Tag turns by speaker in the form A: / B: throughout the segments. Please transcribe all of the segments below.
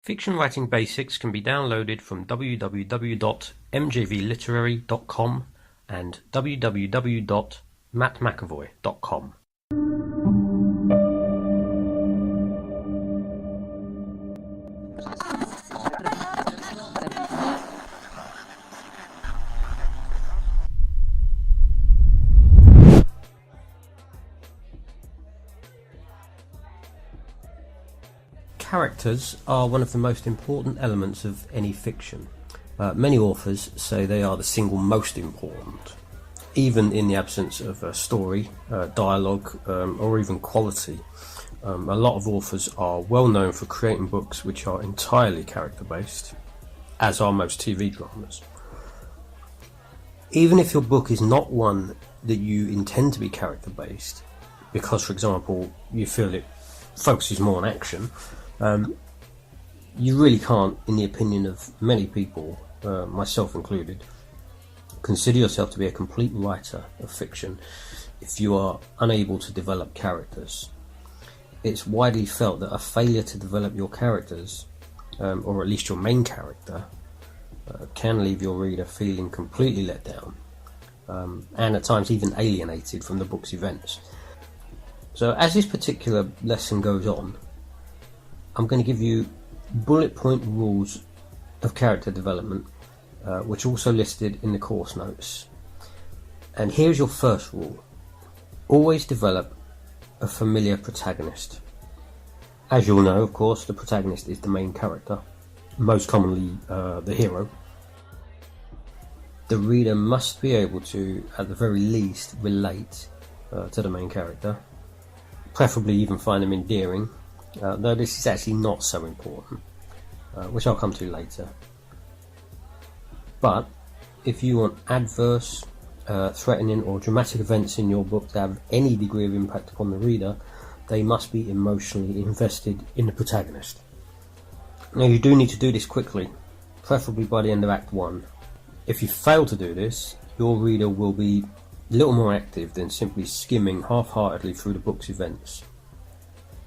A: Fiction Writing Basics can be downloaded from www.mjvliterary.com and www.mattmcavoy.com. Characters are one of the most important elements of any fiction. Many authors say they are the single most important, even in the absence of a story, dialogue, or even quality. A lot of authors are well known for creating books which are entirely character-based, as are most TV dramas. Even if your book is not one that you intend to be character-based, because, for example, you feel it focuses more on action, you really can't, in the opinion of many people, myself included, consider yourself to be a complete writer of fiction if you are unable to develop characters. It's widely felt that a failure to develop your characters, or at least your main character, can leave your reader feeling completely let down, and at times even alienated from the book's events. So as this particular lesson goes on, I'm going to give you bullet point rules of character development, which are also listed in the course notes. And here's your first rule. Always develop a familiar protagonist. As you'll know, of course, the protagonist is the main character, most commonly the hero. The reader must be able to, at the very least, relate to the main character, preferably even find them endearing, though this is actually not so important, which I'll come to later. But if you want adverse, threatening or dramatic events in your book to have any degree of impact upon the reader, they must be emotionally invested in the protagonist. Now you do need to do this quickly, preferably by the end of Act 1. If you fail to do this, your reader will be little more active than simply skimming half-heartedly through the book's events.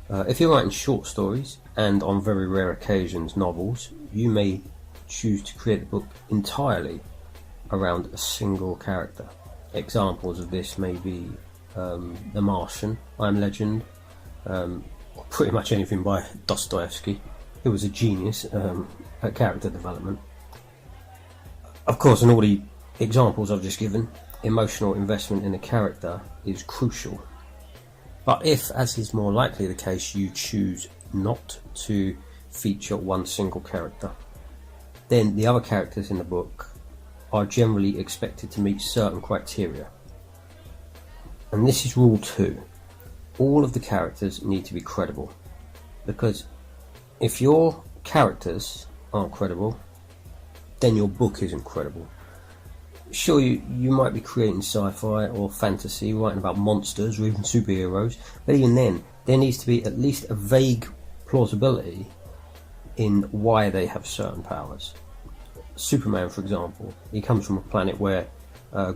A: If you're writing short stories, and on very rare occasions novels, you may choose to create the book entirely around a single character. Examples of this may be The Martian, I Am Legend, or pretty much anything by Dostoevsky, who was a genius at character development. Of course, in all the examples I've just given, emotional investment in a character is crucial. But if, as is more likely the case, you choose not to feature one single character, then the other characters in the book are generally expected to meet certain criteria. And this is rule 2. All of the characters need to be credible, because if your characters aren't credible, then your book isn't credible. Sure, you might be creating sci-fi or fantasy, writing about monsters or even superheroes, but even then, there needs to be at least a vague plausibility in why they have certain powers. Superman, for example, he comes from a planet where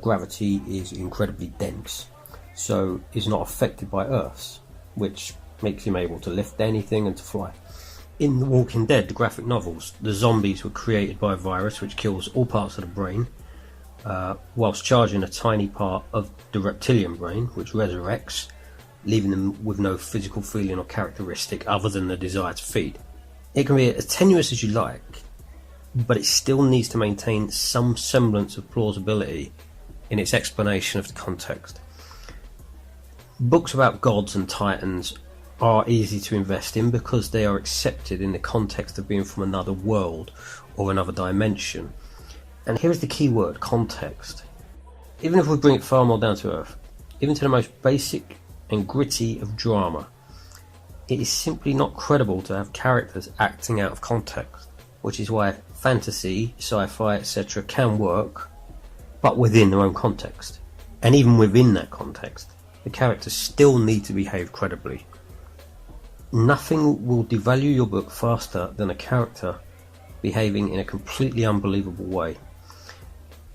A: gravity is incredibly dense, so is not affected by Earth's, which makes him able to lift anything and to fly. In The Walking Dead, the graphic novels, the zombies were created by a virus which kills all parts of the brain, whilst charging a tiny part of the reptilian brain, which resurrects, leaving them with no physical feeling or characteristic other than the desire to feed. It can be as tenuous as you like, but it still needs to maintain some semblance of plausibility in its explanation of the context. Books about gods and titans are easy to invest in because they are accepted in the context of being from another world or another dimension. And here is the key word, context. Even if we bring it far more down to earth, even to the most basic and gritty of drama, it is simply not credible to have characters acting out of context, which is why fantasy, sci-fi, etc. can work, but within their own context. And even within that context, the characters still need to behave credibly. Nothing will devalue your book faster than a character behaving in a completely unbelievable way.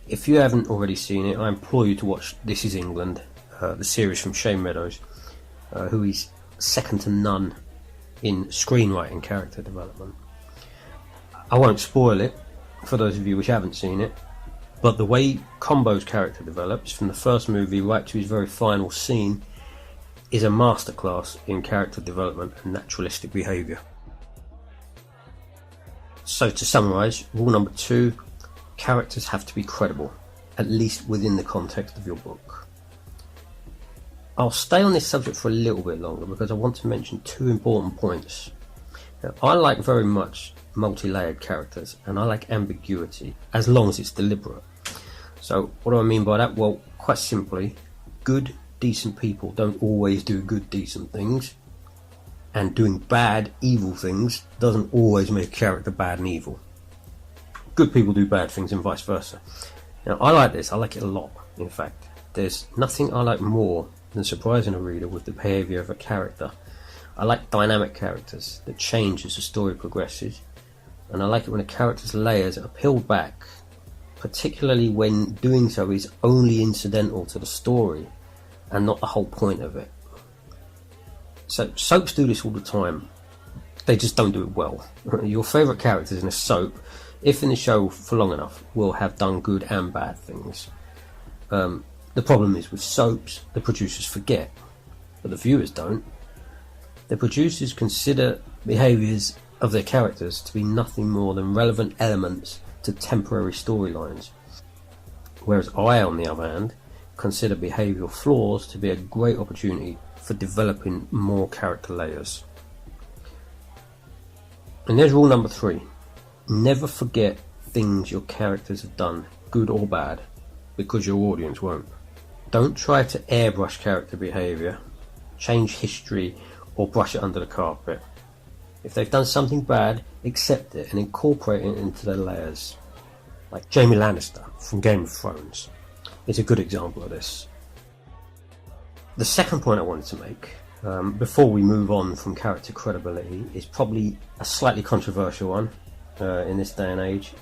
A: If you haven't already seen it, I implore you to watch This Is England, the series from Shane Meadows, who is second to none in screenwriting character development. I won't spoil it for those of you which haven't seen it, but the way Combo's character develops from the first movie right to his very final scene is a masterclass in character development and naturalistic behaviour. So to summarise, rule number 2, characters have to be credible, at least within the context of your book. I'll stay on this subject for a little bit longer because I want to mention 2 important points. Now, I like very much multi-layered characters, and I like ambiguity, as long as it's deliberate. So what do I mean by that? Well, quite simply, good, decent people don't always do good, decent things, and doing bad, evil things doesn't always make a character bad and evil. Good people do bad things and vice versa. Now, I like this. I like it a lot, in fact. There's nothing I like more than surprising a reader with the behaviour of a character. I like dynamic characters that change as the story progresses, and I like it when a character's layers are peeled back, particularly when doing so is only incidental to the story and not the whole point of it. So soaps do this all the time. They just don't do it well. Your favourite characters in a soap, if in the show for long enough, will have done good and bad things. The problem is with soaps, the producers forget, but the viewers don't. The producers consider behaviours of their characters to be nothing more than relevant elements to temporary storylines, whereas I, on the other hand, consider behavioural flaws to be a great opportunity for developing more character layers. And there's rule number 3. Never forget things your characters have done, good or bad, because your audience won't. Don't try to airbrush character behaviour, change history, or brush it under the carpet. If they've done something bad, accept it and incorporate it into their layers. Like Jaime Lannister from Game of Thrones is a good example of this. The second point I wanted to make, before we move on from character credibility, is probably a slightly controversial one in this day and age,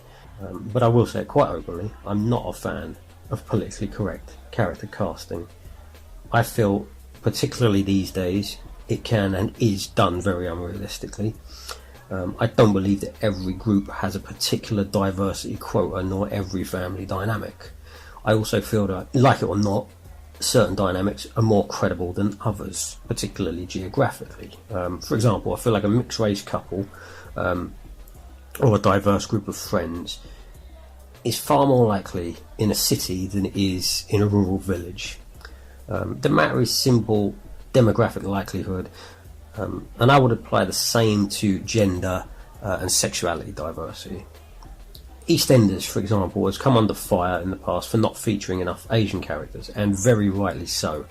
A: but I will say it quite openly. I'm not a fan of politically correct character casting. I feel, particularly these days, it can and is done very unrealistically. I don't believe that every group has a particular diversity quota, nor every family dynamic. I also feel that, like it or not, certain dynamics are more credible than others, particularly geographically. For example, I feel like a mixed race couple or a diverse group of friends is far more likely in a city than it is in a rural village. The matter is simple demographic likelihood, and I would apply the same to gender and sexuality diversity. EastEnders, for example, has come under fire in the past for not featuring enough Asian characters, and very rightly so.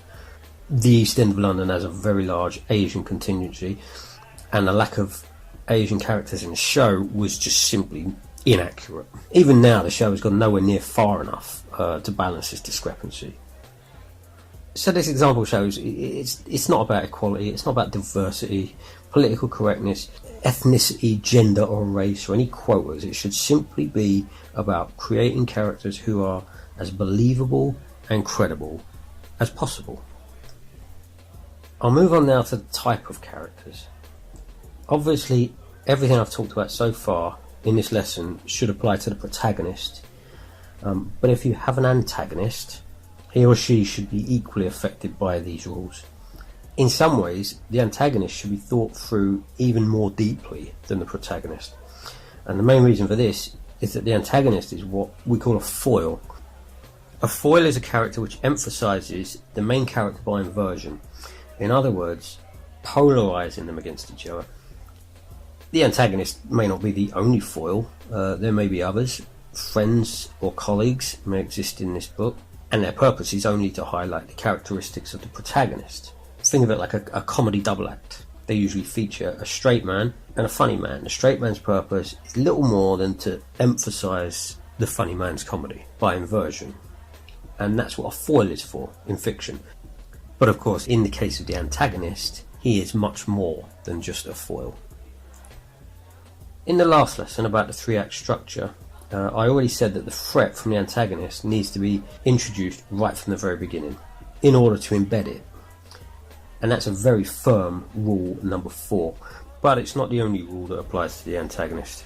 A: The East End of London has a very large Asian contingency, and the lack of Asian characters in the show was just simply inaccurate. Even now, the show has gone nowhere near far enough to balance this discrepancy. So this example shows it's not about equality, it's not about diversity, political correctness, ethnicity, gender or race or any quotas. It should simply be about creating characters who are as believable and credible as possible. I'll move on now to the type of characters. Obviously, everything I've talked about so far in this lesson should apply to the protagonist, but if you have an antagonist, he or she should be equally affected by these rules. In some ways, the antagonist should be thought through even more deeply than the protagonist. And the main reason for this is that the antagonist is what we call a foil. A foil is a character which emphasises the main character by inversion. In other words, polarising them against each other. The antagonist may not be the only foil. There may be others. Friends or colleagues may exist in this book, and their purpose is only to highlight the characteristics of the protagonist. Think of it like a comedy double act. They usually feature a straight man and a funny man. The straight man's purpose is little more than to emphasise the funny man's comedy by inversion. And that's what a foil is for in fiction. But of course, in the case of the antagonist, he is much more than just a foil. In the last lesson about the 3-act structure, I already said that the threat from the antagonist needs to be introduced right from the very beginning in order to embed it. And that's a very firm rule number 4, but it's not the only rule that applies to the antagonist.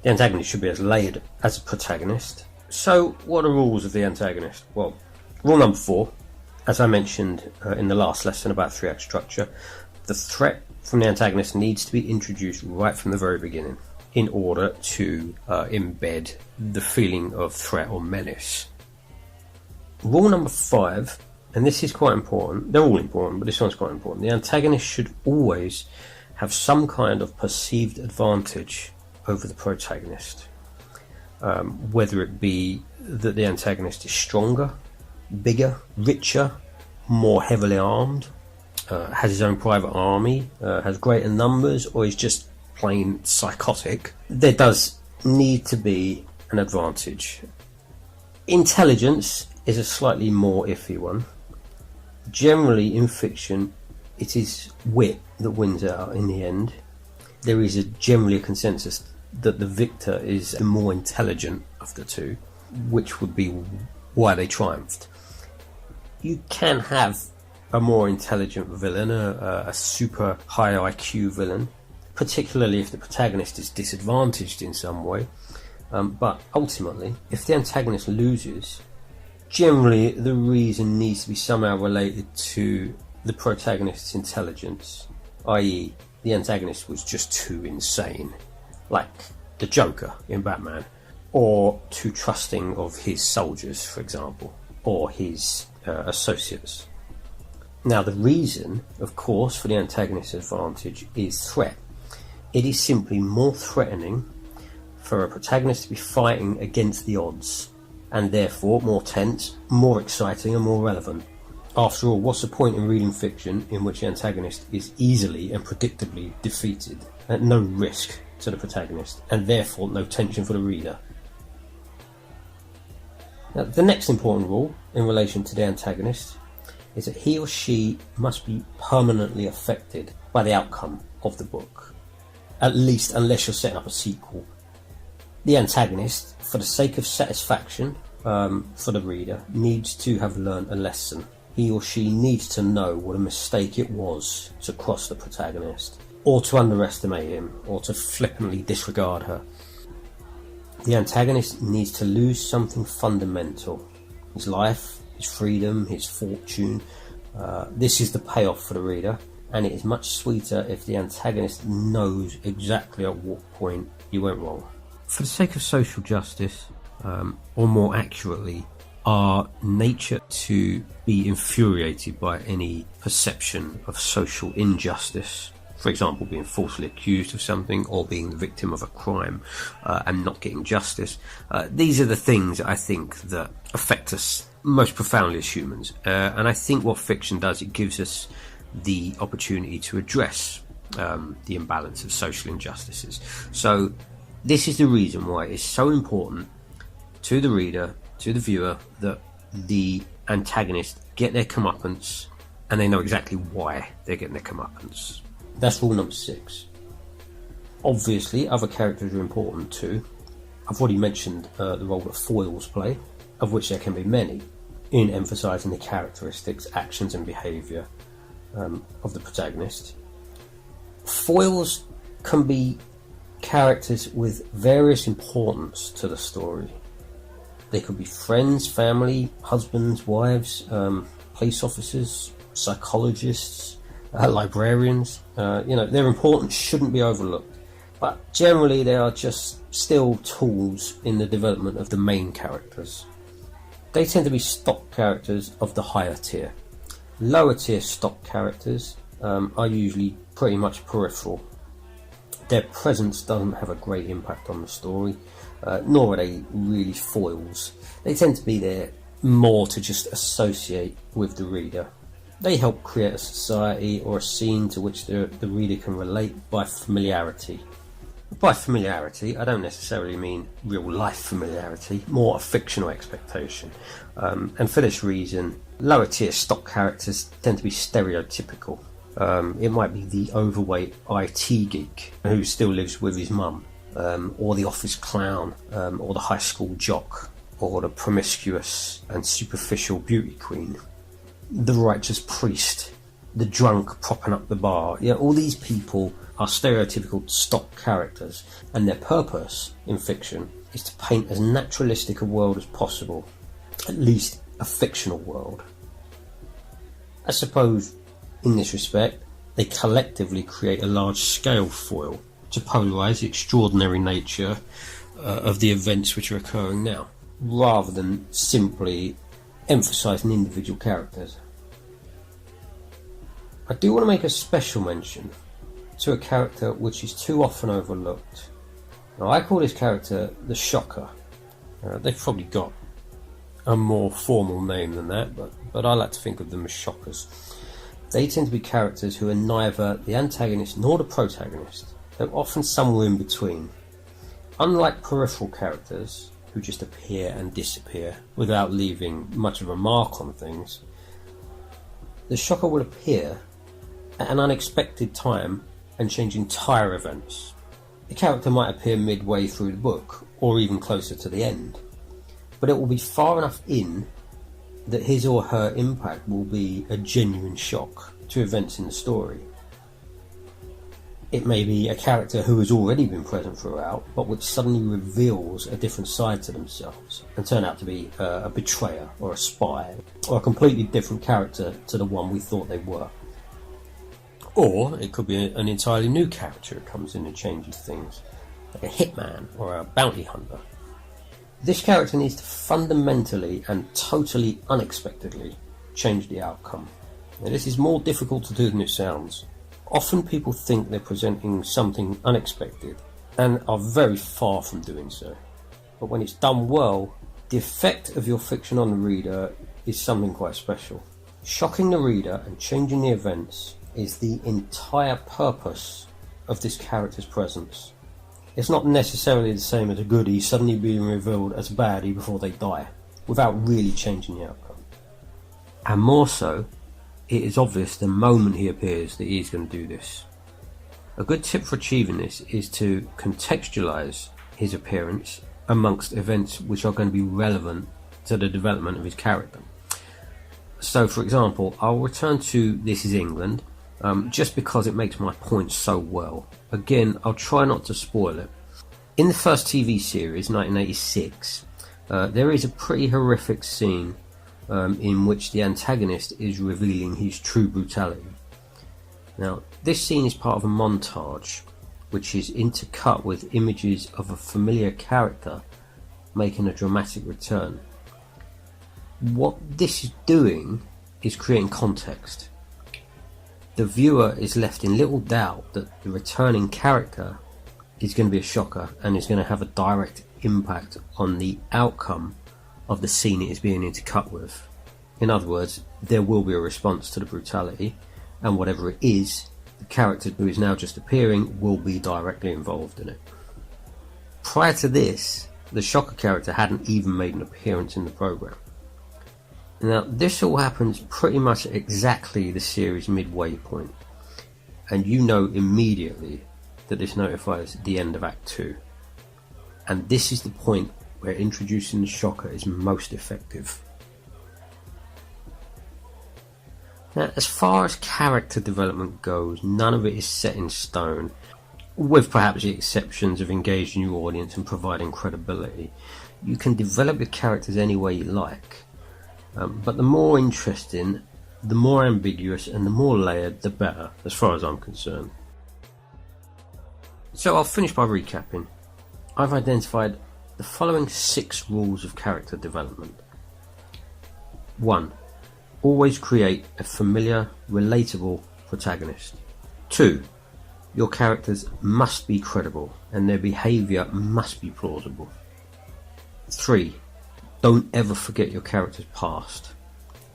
A: The The antagonist should be as layered as a protagonist. So, what are the rules of the antagonist? Well, rule number 4, as I mentioned in the last lesson about 3-act structure, the threat from the antagonist needs to be introduced right from the very beginning in order to embed the feeling of threat or menace. Rule number 5, and this is quite important, they're all important, but this one's quite important. The antagonist should always have some kind of perceived advantage over the protagonist, whether it be that the antagonist is stronger, bigger, richer, more heavily armed, has his own private army, has greater numbers, or is just plain psychotic. There does need to be an advantage. Intelligence is a slightly more iffy one. Generally in fiction it is wit that wins out in the end. There is generally a consensus that the victor is the more intelligent of the two, which would be why they triumphed. You can have a more intelligent villain, a super high IQ villain, particularly if the protagonist is disadvantaged in some way. But ultimately, if the antagonist loses, generally the reason needs to be somehow related to the protagonist's intelligence, i.e. the antagonist was just too insane, like the Joker in Batman, or too trusting of his soldiers, for example, or his associates. Now, the reason, of course, for the antagonist's advantage is threat. It is simply more threatening for a protagonist to be fighting against the odds, and therefore more tense, more exciting, and more relevant. After all, what's the point in reading fiction in which the antagonist is easily and predictably defeated at no risk to the protagonist, and therefore no tension for the reader? Now, the next important rule in relation to the antagonist is that he or she must be permanently affected by the outcome of the book, at least unless you're setting up a sequel. The antagonist, for the sake of satisfaction for the reader, needs to have learned a lesson. He or she needs to know what a mistake it was to cross the protagonist, or to underestimate him, or to flippantly disregard her. The antagonist needs to lose something fundamental: his life, his freedom, his fortune. This is the payoff for the reader, and it is much sweeter if the antagonist knows exactly at what point you went wrong. For the sake of social justice, or more accurately, our nature to be infuriated by any perception of social injustice, for example being falsely accused of something or being the victim of a crime and not getting justice, these are the things I think that affect us most profoundly as humans, and I think what fiction does, it gives us the opportunity to address the imbalance of social injustices. So this is the reason why it's so important to the reader, to the viewer, that the antagonist get their comeuppance, and they know exactly why they're getting their comeuppance. That's rule number 6. Obviously, other characters are important too. I've already mentioned the role that foils play, of which there can be many, in emphasising the characteristics, actions and behaviour of the protagonist. Foils can be characters with various importance to the story. They could be friends, family, husbands, wives, police officers, psychologists, librarians. Their importance shouldn't be overlooked, but generally they are just still tools in the development of the main characters. They tend to be stock characters of the higher tier. Lower tier stock characters are usually pretty much peripheral. Their presence doesn't have a great impact on the story, nor are they really foils. They tend to be there more to just associate with the reader. They help create a society or a scene to which the reader can relate by familiarity. By familiarity, I don't necessarily mean real life familiarity, more a fictional expectation. And for this reason, lower tier stock characters tend to be stereotypical. It might be the overweight IT geek who still lives with his mum, or the office clown, or the high school jock, or the promiscuous and superficial beauty queen, the righteous priest, the drunk propping up the bar. All these people are stereotypical stock characters, and their purpose in fiction is to paint as naturalistic a world as possible, at least a fictional world. I suppose, in this respect, they collectively create a large-scale foil to polarise the extraordinary nature of the events which are occurring now, rather than simply emphasising individual characters. I do want to make a special mention to a character which is too often overlooked. Now, I call this character the Shocker. They've probably got a more formal name than that, but I like to think of them as Shockers. They tend to be characters who are neither the antagonist nor the protagonist. They're often somewhere in between. Unlike peripheral characters, who just appear and disappear without leaving much of a mark on things, the Shocker will appear at an unexpected time and change entire events. The character might appear midway through the book, or even closer to the end, but it will be far enough in that his or her impact will be a genuine shock to events in the story. It may be a character who has already been present throughout, but which suddenly reveals a different side to themselves and turn out to be a betrayer or a spy, or a completely different character to the one we thought they were. Or it could be an entirely new character who comes in and changes things, like a hitman or a bounty hunter. This character needs to fundamentally and totally unexpectedly change the outcome. Now, this is more difficult to do than it sounds. Often people think they're presenting something unexpected and are very far from doing so. But when it's done well, the effect of your fiction on the reader is something quite special. Shocking the reader and changing the events is the entire purpose of this character's presence. It's not necessarily the same as a goodie suddenly being revealed as a baddie before they die, without really changing the outcome. And more so, it is obvious the moment he appears that he's going to do this. A good tip for achieving this is to contextualise his appearance amongst events which are going to be relevant to the development of his character. So, for example, I'll return to This Is England, just because it makes my point so well. Again, I'll try not to spoil it. In the first TV series, 1986, there is a pretty horrific scene in which the antagonist is revealing his true brutality. Now, this scene is part of a montage which is intercut with images of a familiar character making a dramatic return. What this is doing is creating context. The viewer is left in little doubt that the returning character is going to be a shocker and is going to have a direct impact on the outcome of the scene it is being intercut with. In other words, there will be a response to the brutality, and whatever it is, the character who is now just appearing will be directly involved in it. Prior to this, the shocker character hadn't even made an appearance in the programme. Now, this all happens pretty much at exactly the series midway point, and you know immediately that this notifies the end of Act 2. And this is the point where introducing the shocker is most effective. Now, as far as character development goes, none of it is set in stone, with perhaps the exceptions of engaging your audience and providing credibility. You can develop your characters any way you like. But the more interesting, the more ambiguous and the more layered, the better, as far as I'm concerned. So I'll finish by recapping. I've identified the following 6 rules of character development. 1. Always create a familiar, relatable protagonist. 2. Your characters must be credible and their behaviour must be plausible. 3. Don't ever forget your character's past,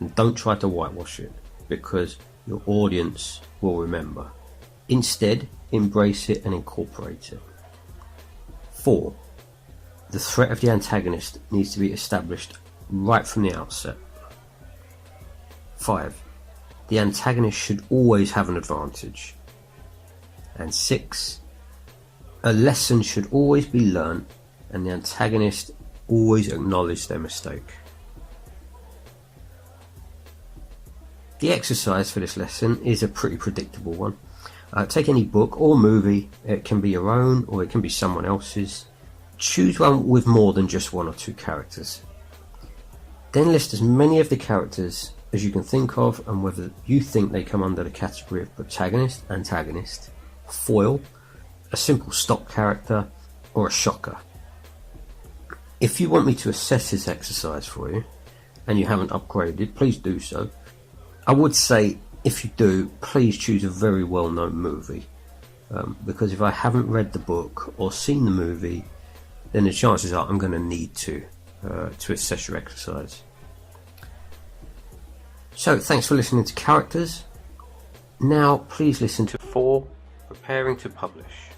A: and don't try to whitewash it, because your audience will remember. Instead, embrace it and incorporate it. 4. The threat of the antagonist needs to be established right from the outset. 5. The antagonist should always have an advantage. And 6. A lesson should always be learnt, and the antagonist always acknowledge their mistake. The exercise for this lesson is a pretty predictable one. Take any book or movie, it can be your own or it can be someone else's. Choose one with more than just 1 or 2 characters. Then list as many of the characters as you can think of and whether you think they come under the category of protagonist, antagonist, foil, a simple stock character, or a shocker. If you want me to assess this exercise for you, and you haven't upgraded, please do so. I would say, if you do, please choose a very well-known movie, because if I haven't read the book or seen the movie, then the chances are I'm going to need to assess your exercise. So, thanks for listening to Characters. Now, please listen to 4, Preparing to Publish.